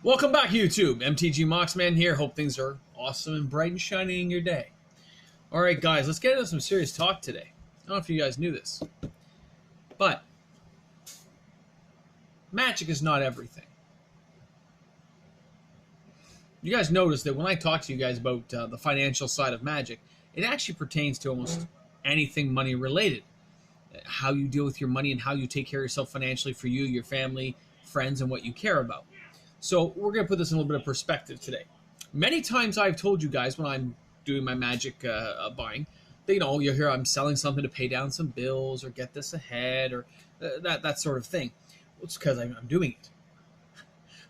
Welcome back, YouTube. MTG Moxman here. Hope things are awesome and bright and shiny in your day. Alright, guys, let's get into some serious talk today. I don't know if you guys knew this, but Magic is not everything. You guys notice that when I talk to you guys about the financial side of Magic, it actually pertains to almost anything money related. How you deal with your money and how you take care of yourself financially for you, your family, friends, and what you care about. So we're going to put this in a little bit of perspective today. Many times I've told you guys when I'm doing my Magic buying, that, you'll hear I'm selling something to pay down some bills or get this ahead or that sort of thing. Well, it's because I'm doing it.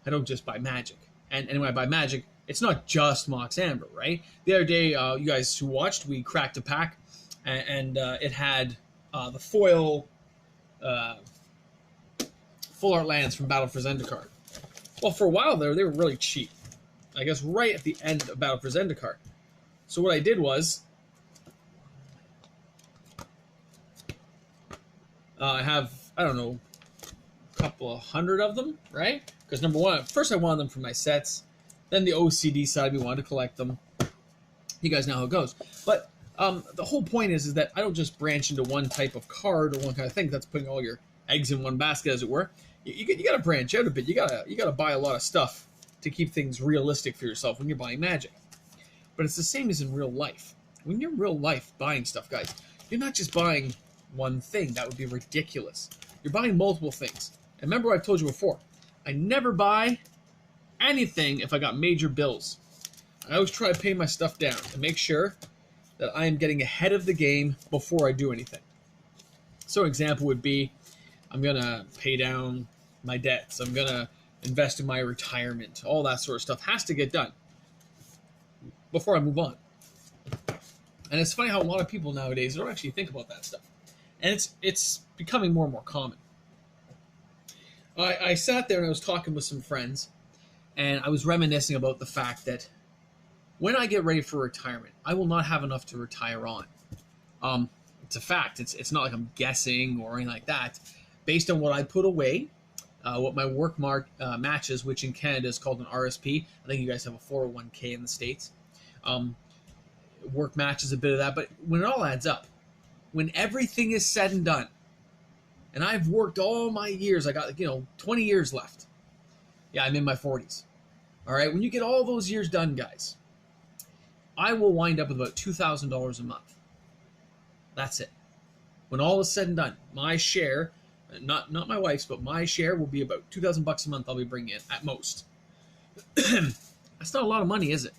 I don't just buy Magic. And when I buy Magic, it's not just Mox Amber, right? The other day, you guys who watched, we cracked a pack, and it had the foil Full Art Lands from Battle for Zendikar. Well, for a while there, they were really cheap. I guess right at the end of Battle for Zendikar. So what I did was, I have, I don't know, a couple of hundred of them, right? Because number one, first I wanted them for my sets. Then the OCD side, we wanted to collect them. You guys know how it goes. But the whole point is that I don't just branch into one type of card or one kind of thing. That's putting all your eggs in one basket, as it were. You got to branch out a bit. You got to buy a lot of stuff to keep things realistic for yourself when you're buying Magic. But it's the same as in real life. When you're in real life buying stuff, guys, you're not just buying one thing. That would be ridiculous. You're buying multiple things. And remember what I've told you before. I never buy anything if I got major bills. I always try to pay my stuff down to make sure that I am getting ahead of the game before I do anything. So an example would be, I'm going to pay down my debts. I'm going to invest in my retirement. All that sort of stuff has to get done before I move on. And it's funny how a lot of people nowadays don't actually think about that stuff. And it's becoming more and more common. I sat there and I was talking with some friends, and I was reminiscing about the fact that when I get ready for retirement, I will not have enough to retire on. It's a fact. It's not like I'm guessing or anything like that. Based on what I put away, what my work matches, which in Canada is called an RSP. I think you guys have a 401k in the States. Work matches a bit of that. But when it all adds up, when everything is said and done, and I've worked all my years, I got 20 years left. Yeah, I'm in my 40s. All right, when you get all those years done, guys, I will wind up with about $2,000 a month. That's it. When all is said and done, my share, not my wife's, but my share will be about $2,000 a month I'll be bringing in, at most. That's not a lot of money, is it?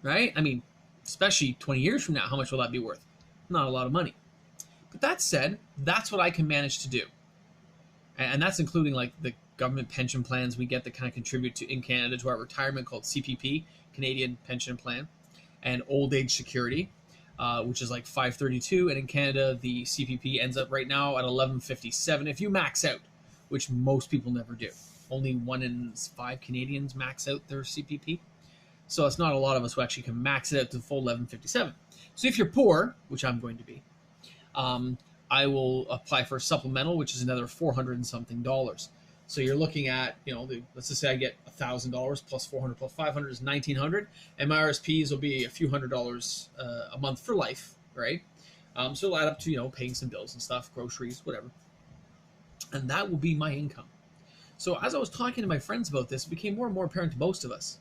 Right? I mean, especially 20 years from now, how much will that be worth? Not a lot of money. But that said, that's what I can manage to do. And that's including like the government pension plans we get that kind of contribute to in Canada to our retirement, called CPP, Canadian Pension Plan, and old age security, which is like $532, and in Canada the CPP ends up right now at $1157 if you max out, which most people never do. Only 1 in 5 Canadians max out their CPP, so it's not a lot of us who actually can max it out to the full $1157. So if you're poor, which I'm going to be, I will apply for a supplemental, which is another $400 and something. So you're looking at, let's just say I get $1,000 plus 400 plus 500 is 1,900, and my RSPs will be a few $100s a month for life, right? So it'll add up to, paying some bills and stuff, groceries, whatever. And that will be my income. So as I was talking to my friends about this, it became more and more apparent to most of us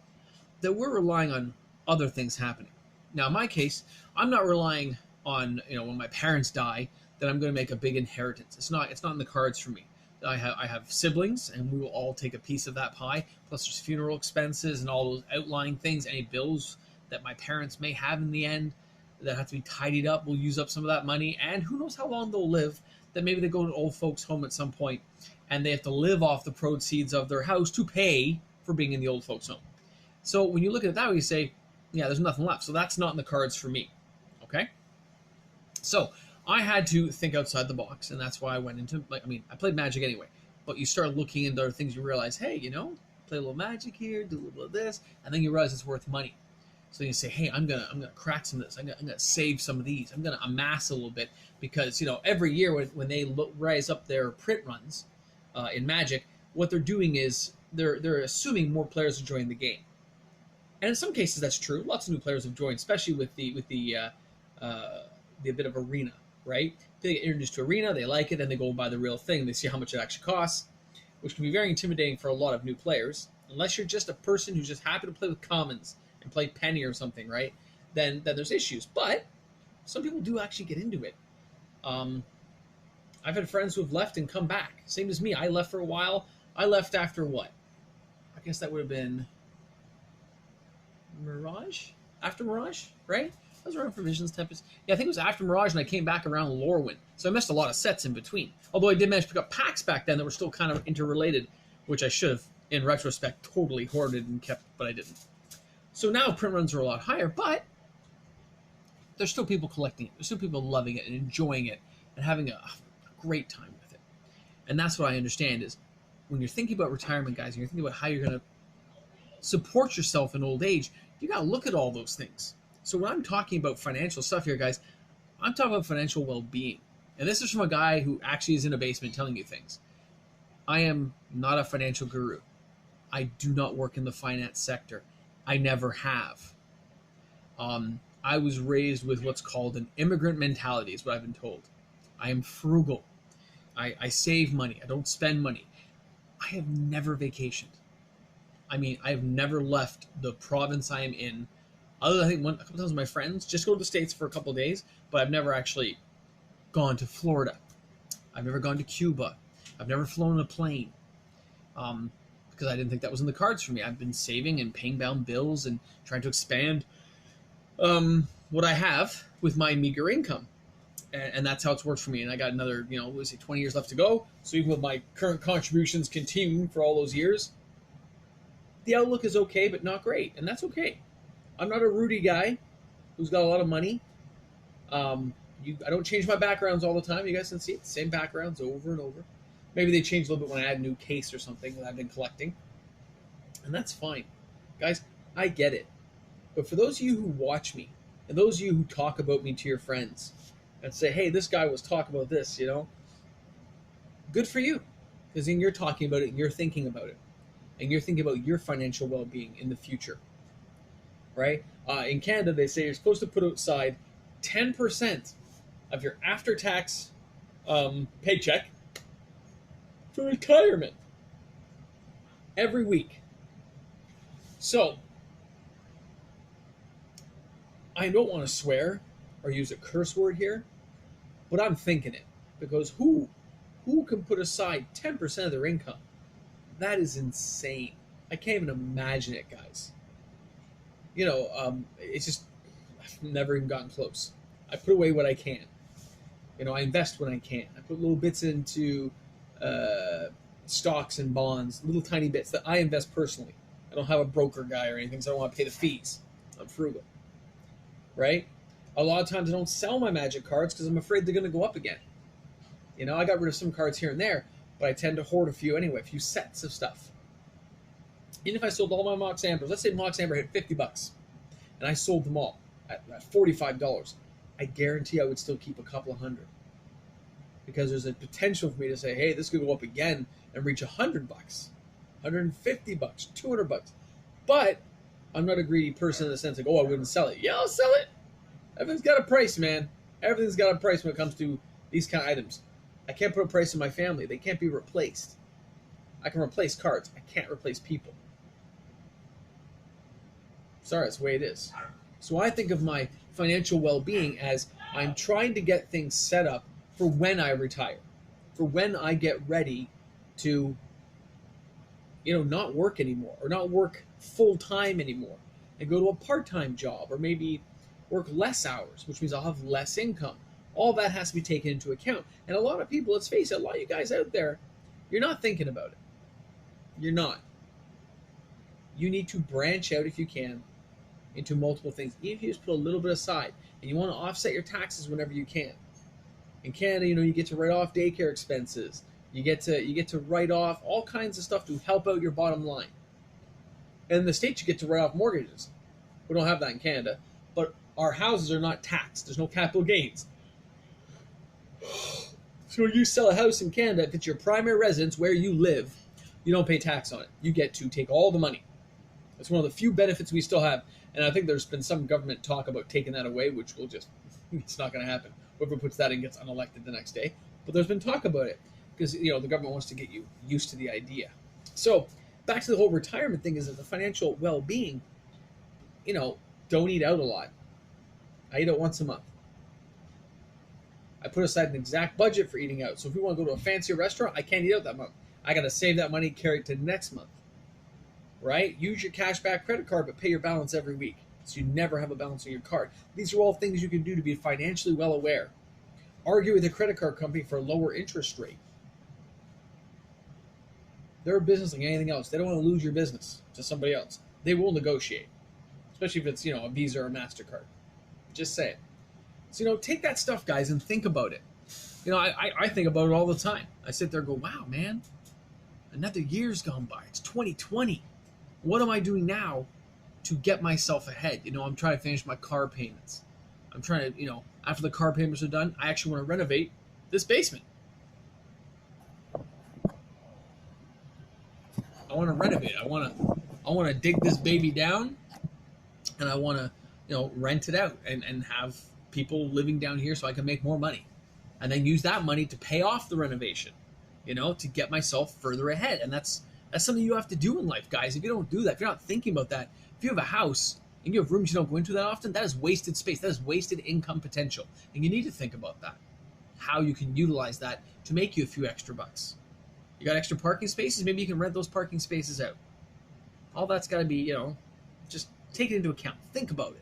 that we're relying on other things happening. Now, in my case, I'm not relying on, when my parents die, that I'm going to make a big inheritance. It's not in the cards for me. I have siblings, and we will all take a piece of that pie. Plus, there's funeral expenses and all those outlying things. Any bills that my parents may have in the end that have to be tidied up, we'll use up some of that money. And who knows how long they'll live? That maybe they go to old folks' home at some point, and they have to live off the proceeds of their house to pay for being in the old folks' home. So when you look at it that way, you say, yeah, there's nothing left. So that's not in the cards for me. Okay? So I had to think outside the box, and that's why I went into, I played Magic anyway, but you start looking into other things, you realize, hey, play a little Magic here, do a little bit of this, and then you realize it's worth money. So you say, hey, I'm gonna crack some of this, I'm gonna save some of these, I'm gonna amass a little bit, because every year when they rise up their print runs in Magic, what they're doing is they're assuming more players are joining the game, and in some cases that's true. Lots of new players have joined, especially with the bit of arena, right? They get introduced to arena, they like it, then they go and buy the real thing. They see how much it actually costs, which can be very intimidating for a lot of new players. Unless you're just a person who's just happy to play with commons and play penny or something, right? Then there's issues. But some people do actually get into it. I've had friends who have left and come back. Same as me. I left for a while. I left after what? I guess that would have been Mirage? After Mirage, right? I was around for Visions, Tempest. Yeah, I think it was after Mirage, and I came back around Lorwyn. So I missed a lot of sets in between. Although I did manage to pick up packs back then that were still kind of interrelated, which I should have, in retrospect, totally hoarded and kept, but I didn't. So now print runs are a lot higher, but there's still people collecting it. There's still people loving it and enjoying it and having a great time with it. And that's what I understand is when you're thinking about retirement, guys, and you're thinking about how you're going to support yourself in old age, you got to look at all those things. So when I'm talking about financial stuff here, guys, I'm talking about financial well-being. And this is from a guy who actually is in a basement telling you things. I am not a financial guru. I do not work in the finance sector. I never have. I was raised with what's called an immigrant mentality, is what I've been told. I am frugal. I save money. I don't spend money. I have never vacationed. I mean, I have never left the province I am in. Other than I think a couple times with my friends, just go to the States for a couple of days, but I've never actually gone to Florida. I've never gone to Cuba. I've never flown a plane because I didn't think that was in the cards for me. I've been saving and paying down bills and trying to expand what I have with my meager income. And that's how it's worked for me. And I got another, 20 years left to go. So even with my current contributions continuing for all those years, the outlook is okay, but not great. And that's okay. I'm not a Rudy guy who's got a lot of money. I don't change my backgrounds all the time. You guys can see it. Same backgrounds over and over. Maybe they change a little bit when I add a new case or something that I've been collecting. And that's fine. Guys, I get it. But for those of you who watch me, and those of you who talk about me to your friends, and say, hey, this guy was talking about this, good for you. Because then you're talking about it, and you're thinking about it. And you're thinking about your financial well-being in the future. Right? In Canada, they say you're supposed to put aside 10% of your after-tax paycheck for retirement every week. So, I don't want to swear or use a curse word here, but I'm thinking it. Because who can put aside 10% of their income? That is insane. I can't even imagine it, guys. It's just, I've never even gotten close. I put away what I can. I invest when I can. I put little bits into stocks and bonds, little tiny bits that I invest personally. I don't have a broker guy or anything, so I don't want to pay the fees. I'm frugal. Right? A lot of times I don't sell my magic cards because I'm afraid they're going to go up again. I got rid of some cards here and there, but I tend to hoard a few anyway, a few sets of stuff. Even if I sold all my Mox Ambers, let's say Mox Amber hit $50, and I sold them all at $45, I guarantee I would still keep a couple of hundred. Because there's a potential for me to say, hey, this could go up again and reach $100, $150, $200. But I'm not a greedy person in the sense like, oh, I wouldn't sell it. Yeah, I'll sell it. Everything's got a price, man. Everything's got a price when it comes to these kind of items. I can't put a price on my family. They can't be replaced. I can replace cards. I can't replace people. Sorry, that's the way it is. So I think of my financial well-being as I'm trying to get things set up for when I retire, for when I get ready to, not work anymore or not work full-time anymore and go to a part-time job or maybe work less hours, which means I'll have less income. All that has to be taken into account. And a lot of people, let's face it, a lot of you guys out there, you're not thinking about it. You're not. You need to branch out if you can into multiple things. Even if you just put a little bit aside and you want to offset your taxes whenever you can. In Canada, you get to write off daycare expenses. You get to write off all kinds of stuff to help out your bottom line. And in the States, you get to write off mortgages. We don't have that in Canada. But our houses are not taxed. There's no capital gains. So when you sell a house in Canada, if it's your primary residence where you live, You don't pay tax on it. You get to take all the money. It's one of the few benefits we still have. And I think there's been some government talk about taking that away, which will just, it's not going to happen. Whoever puts that in gets unelected the next day. But there's been talk about it because, the government wants to get you used to the idea. So back to the whole retirement thing is that the financial well-being, don't eat out a lot. I eat out once a month. I put aside an exact budget for eating out. So if we want to go to a fancier restaurant, I can't eat out that month. I got to save that money, carry it to next month. Right? Use your cashback credit card, but pay your balance every week. So you never have a balance on your card. These are all things you can do to be financially well aware. Argue with a credit card company for a lower interest rate. They're a business like anything else. They don't want to lose your business to somebody else. They will negotiate. Especially if it's, a Visa or a MasterCard. Just say it. So, take that stuff, guys, and think about it. I think about it all the time. I sit there and go, wow, man, another year's gone by. It's 2020. What am I doing now to get myself ahead? I'm trying to finish my car payments. I'm trying to, after the car payments are done, I actually want to renovate this basement. I want to renovate. I want to dig this baby down, and I want to, rent it out and have people living down here so I can make more money, and then use that money to pay off the renovation, to get myself further ahead. And that's something you have to do in life, guys. If you don't do that, if you're not thinking about that, if you have a house and you have rooms you don't go into that often, that is wasted space. That is wasted income potential. And you need to think about that, how you can utilize that to make you a few extra bucks. You got extra parking spaces, maybe you can rent those parking spaces out. All that's got to be, just take it into account. Think about it.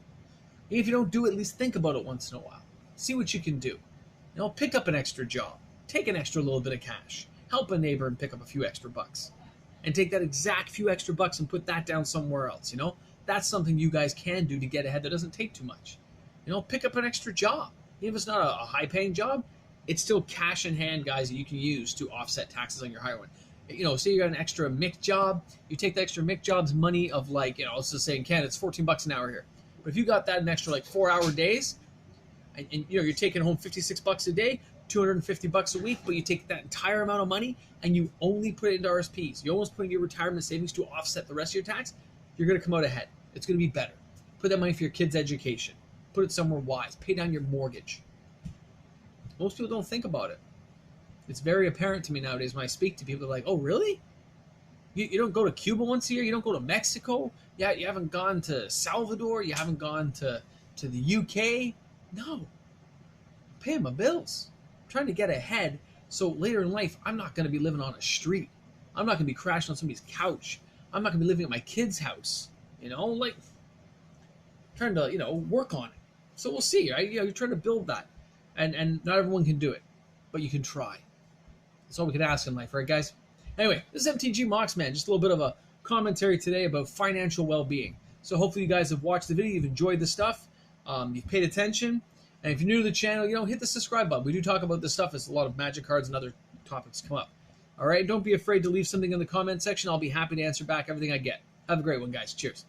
And if you don't do it, at least think about it once in a while. See what you can do. Pick up an extra job. Take an extra little bit of cash. Help a neighbor and pick up a few extra bucks. And take that exact few extra bucks and put that down somewhere else, That's something you guys can do to get ahead that doesn't take too much. Pick up an extra job. Even if it's not a high-paying job, it's still cash in hand, guys, that you can use to offset taxes on your higher one. Say you got an extra MIC job, you take the extra MIC job's money of let's just say in Canada, it's $14 an hour here. But if you got that an extra 4-hour days, and you're taking home $56 a day, $250 a week, but you take that entire amount of money and you only put it into RSPs. You almost put in your retirement savings to offset the rest of your tax. You're going to come out ahead. It's going to be better. Put that money for your kids' education. Put it somewhere wise. Pay down your mortgage. Most people don't think about it. It's very apparent to me nowadays when I speak to people. They're like, oh, really? You don't go to Cuba once a year? You don't go to Mexico? Yeah, you haven't gone to Salvador? You haven't gone to the UK? No. I'm paying my bills. I'm trying to get ahead so later in life, I'm not going to be living on a street. I'm not going to be crashing on somebody's couch. I'm not going to be living at my kid's house. Trying to, work on it. So we'll see, right? You're trying to build that. And not everyone can do it, but you can try. That's all we can ask in life, right, guys? Anyway, this is MTG Moxman. Just a little bit of a commentary today about financial well-being. So hopefully you guys have watched the video, you've enjoyed the stuff, you've paid attention, and if you're new to the channel, hit the subscribe button. We do talk about this stuff as a lot of magic cards and other topics come up. All right, don't be afraid to leave something in the comment section. I'll be happy to answer back everything I get. Have a great one, guys. Cheers.